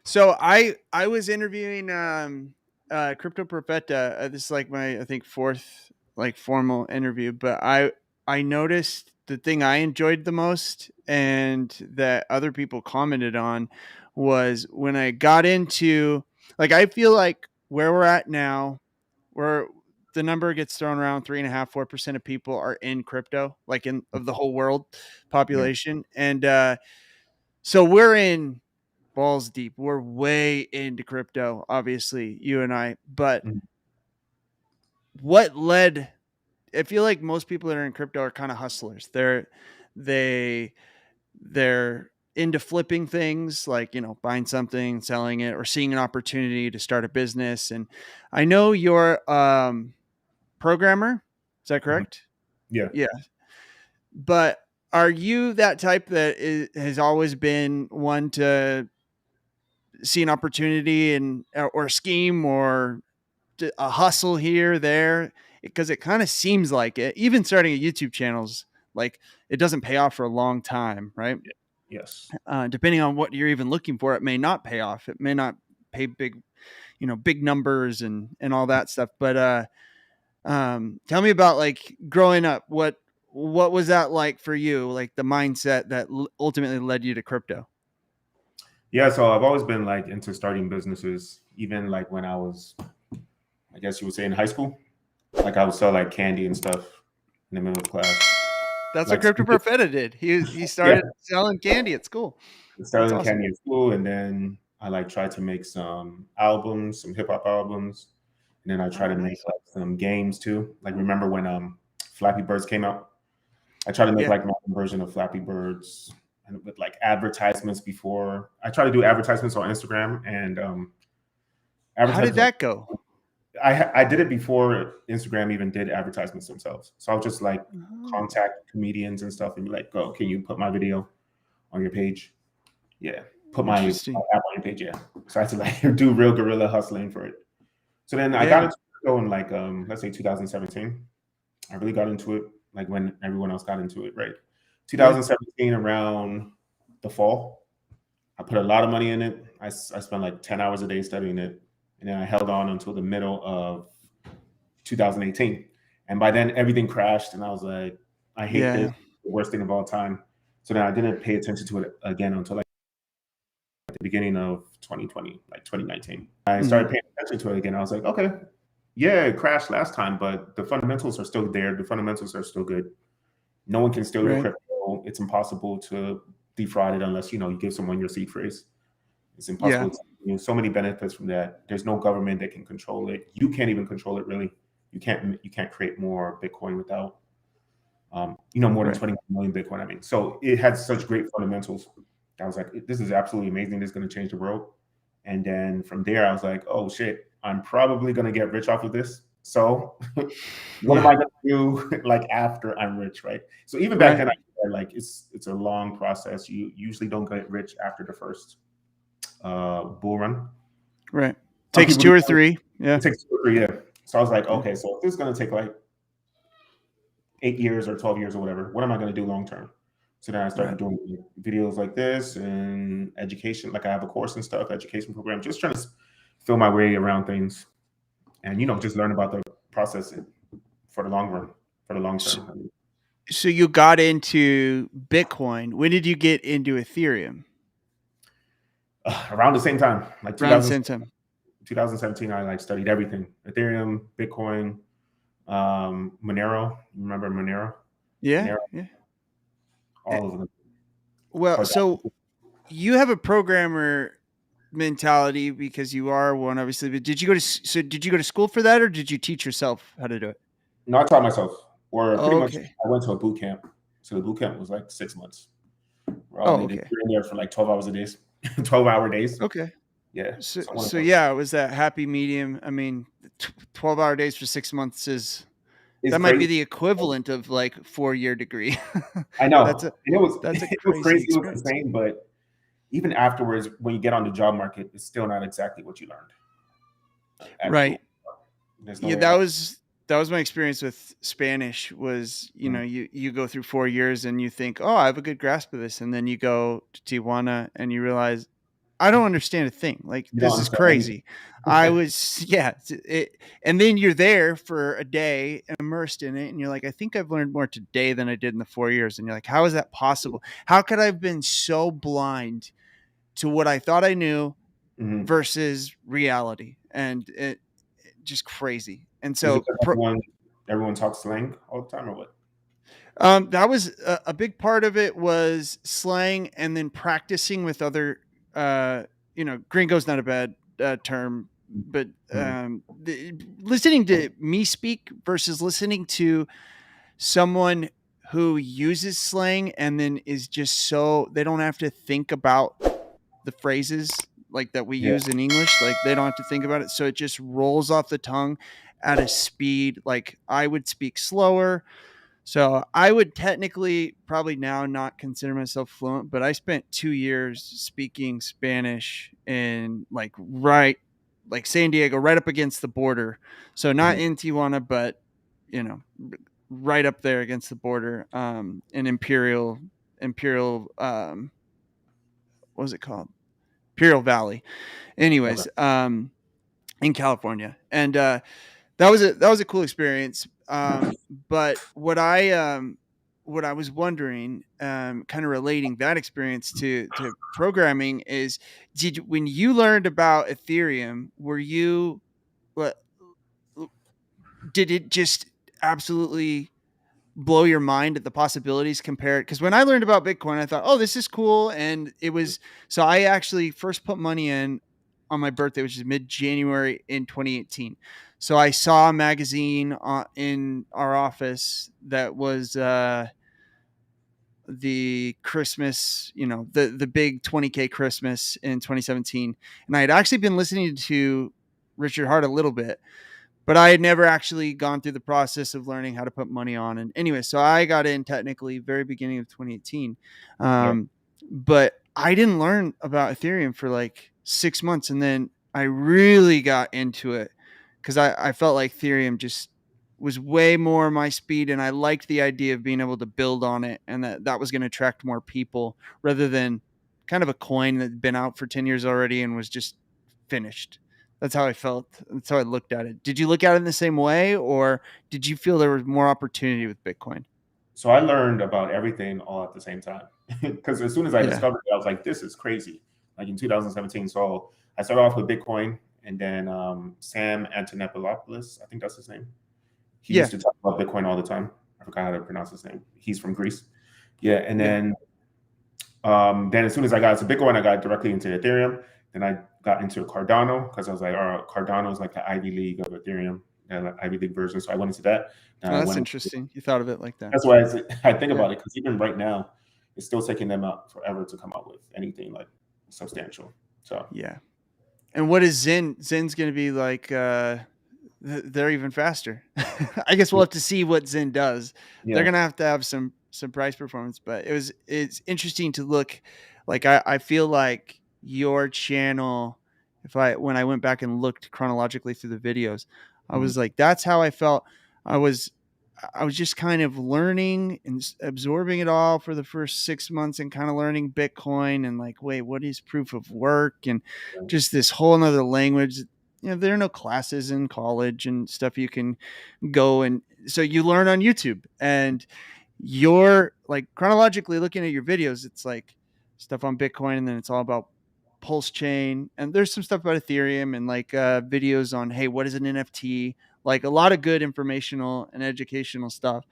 So I was interviewing Crypto Perfetta. This is like my I think fourth like formal interview, but I noticed the thing I enjoyed the most and that other people commented on was when I got into like I feel like where we're at now, where the number gets thrown around 3.5-4% of people are in crypto, like in of the whole world Yeah. population, and so we're in balls deep. We're way into crypto, obviously, you and I. But Mhm. what led? I feel like most people that are in crypto are kind of hustlers. They they're into flipping things, like buying something, selling it, or seeing an opportunity to start a business. And I know you're programmer. Is that Mhm. correct? Yeah. Yeah. But are you that type that has always been one to see an opportunity and or a scheme or a hustle here, there, because it kind of seems like it. Even starting a YouTube channel's like it doesn't pay off for a long time, right? Yeah. Yes. Depending on what you're even looking for, it may not pay off. It may not pay big, big numbers and all that stuff. But tell me about like growing up. What was that like for you? Like the mindset that ultimately led you to crypto. Yeah. So I've always been like into starting businesses, even like when I was, I guess you would say, in high school. Like I would sell like candy and stuff in the middle of class. That's what Like Crypto Perfetta did. He yeah, started selling candy at school. That's selling awesome. candy in school, and then I like tried to make some albums, some hip hop albums, and then I tried Oh, to make nice. like some games too. Like remember when Flappy Birds came out? I tried to make Yeah. like my own version of Flappy Birds and with like advertisements before. I try to do advertisements on Instagram and How did advertisements. that go? I did it before Instagram even did advertisements themselves. So I would just like Oh, contact comedians and stuff and be like, "Go, can you put my video on your page?" Yeah, put my interesting. app on your page. Yeah. So I had to like do real guerrilla hustling for it. So then I got Yeah. into crypto in like let's say 2017. I really got into it like when everyone else got into it, right? Yeah. 2017 around the fall. I put a lot of money in it. I spent like 10 hours a day studying it. And then I held on until the middle of 2018. And by then everything crashed and I was like, I hate this, Yeah. the worst thing of all time. So then I didn't pay attention to it again until like the beginning of 2020, like 2019. I started Mhm. paying attention to it again. I was like, okay, yeah, it crashed last time, but the fundamentals are still there. The fundamentals are still good. No one can steal your Right. crypto. It's impossible to defraud it unless you give someone your seed phrase. It's Yeah. impossible to so many benefits from that. There's no government that can control it. You can't even control it really. You can't create more Bitcoin without more than Right. 20 million Bitcoin. I mean, so it had such great fundamentals. I was like, this is absolutely amazing. This is going to change the world. And then from there, I was like, oh shit, I'm probably going to get rich off of this. So what am Yeah. I going to do like after I'm rich, right? So even back Right. then, I said, like it's a long process. You usually don't get rich after the first bull run. Right. Some Takes people two do. or three. Yeah. It takes 2 or 3 years. So I was like, Yeah. okay, so if this is going to take like 8 years or 12 years or whatever, what am I going to do long term? So then I started Right. doing videos like this and education. Like I have a course and stuff, education program, just trying to feel my way around things and just learn about the process for the long run, for the long So, term. I mean, so you got into Bitcoin. When did you get into Ethereum? around the same time, like Around the same time. 2017, I like studied everything: Ethereum, Bitcoin, Monero. You remember Monero? Yeah. Monero, Yeah. Eh, all of them. Well, so Cardano. you have a programmer mentality because you are one, obviously. But did you go to school for that, or did you teach yourself how to do it? No, I taught myself, or pretty much, Okay. I went to a boot camp. So the boot camp was like 6 months. Where all Oh, they did, okay. we were in there for like 12 hours a day, 12-hour days. Okay. Yeah. So, So I went so to, yeah, it was that happy medium. I mean, 12-hour days for 6 months is it's that might be crazy. the equivalent of like 4-year degree. I That's know. a And it was that's a it was crazy crazy, it was experience. insane, but even afterwards, when you get on the job market, it's still not exactly what you learned at Right. school. There's no Yeah, way how. that was my experience with Spanish was, you go through 4 years and you think, "Oh, I have a good grasp of this." And then you go to Tijuana and you realize I don't understand a thing. Like, You don't this is understand crazy. I anything. was, yeah. And then you're there for a day immersed in it. And you're like, I think I've learned more today than I did in the 4 years. And you're like, how is that possible? How could I have been so blind to what I thought I knew Mhm. versus reality? And it just crazy. And Is it so, because everyone talks slang all the time, or what? that was a big part of it was slang, and then practicing with other, uh, gringo's not a bad term, but Mhm. listening to me speak versus listening to someone who uses slang and then is just so they don't have to think about the phrases like that we Yeah. use in English. Like, they don't have to think about it. So it just rolls off the tongue at a speed. Like, I would speak slower, so I would technically probably now not consider myself fluent, but I spent 2 years speaking Spanish in like San Diego, right up against the border. So not Mhm. in Tijuana, but you know, right up there against the border, in Imperial, what was it called? Imperial Valley. Okay. Anyways, in California. And that was a cool experience. But what I was wondering, kind of relating that experience to programming, is when you learned about Ethereum, were you what did it just absolutely blow your mind at the possibilities compared? Because when I learned about Bitcoin, I thought, oh, this is cool. And it was, so I actually first put money in on my birthday, which is mid-January in 2018. So I saw a magazine in our office that was the Christmas, the big 20K Christmas in 2017. And I had actually been listening to Richard Hart a little bit, but I had never actually gone through the process of learning how to put money on. And anyway, so I got in technically very beginning of 2018. Yeah. But I didn't learn about Ethereum for like 6 months. And then I really got into it because I felt like Ethereum just was way more my speed. And I liked the idea of being able to build on it, and that was going to attract more people rather than kind of a coin that had been out for 10 years already and was just finished. That's how I felt. That's how I looked at it. Did you look at it in the same way, or did you feel there was more opportunity with Bitcoin? So I learned about everything all at the same time because as soon as I Yeah. discovered it, I was like, "This is crazy!" Like in 2017. So I started off with Bitcoin, and then Sam Antonopoulos, I think that's his name. He Yeah. used to talk about Bitcoin all the time. I forgot how to pronounce his name. He's from Greece. Yeah, and Yeah. then as soon as I got into Bitcoin, I got directly into Ethereum. Then I got into Cardano because I was like, "Oh, Cardano is like the Ivy League of Ethereum, like Ivy League version." So I went into that. And Oh, I that's went. interesting. You thought of it like that. That's why I think Yeah. about it, because even right now, it's still taking them out forever to come out with anything like substantial. So Yeah. And what is Zen? Zen's going to be like, they're even faster. I guess we'll have to see what Zen does. They're yeah, going to have some price performance, but it's interesting to look. Like, I feel like your channel, if I when I went back and looked chronologically through the videos, I mhm, was like, that's how I felt. I was I was just kind of learning and absorbing it all for the first 6 months, and kind of learning Bitcoin and like, wait, what is proof of work? And yeah. just this whole nother language. There are no classes in college and stuff you can go, and so you learn on YouTube. And you're like chronologically looking at your videos, it's like stuff on Bitcoin, and then it's all about Pulsechain, and there's some stuff about Ethereum, and like videos on, hey, what is an NFT? Like a lot of good informational and educational stuff.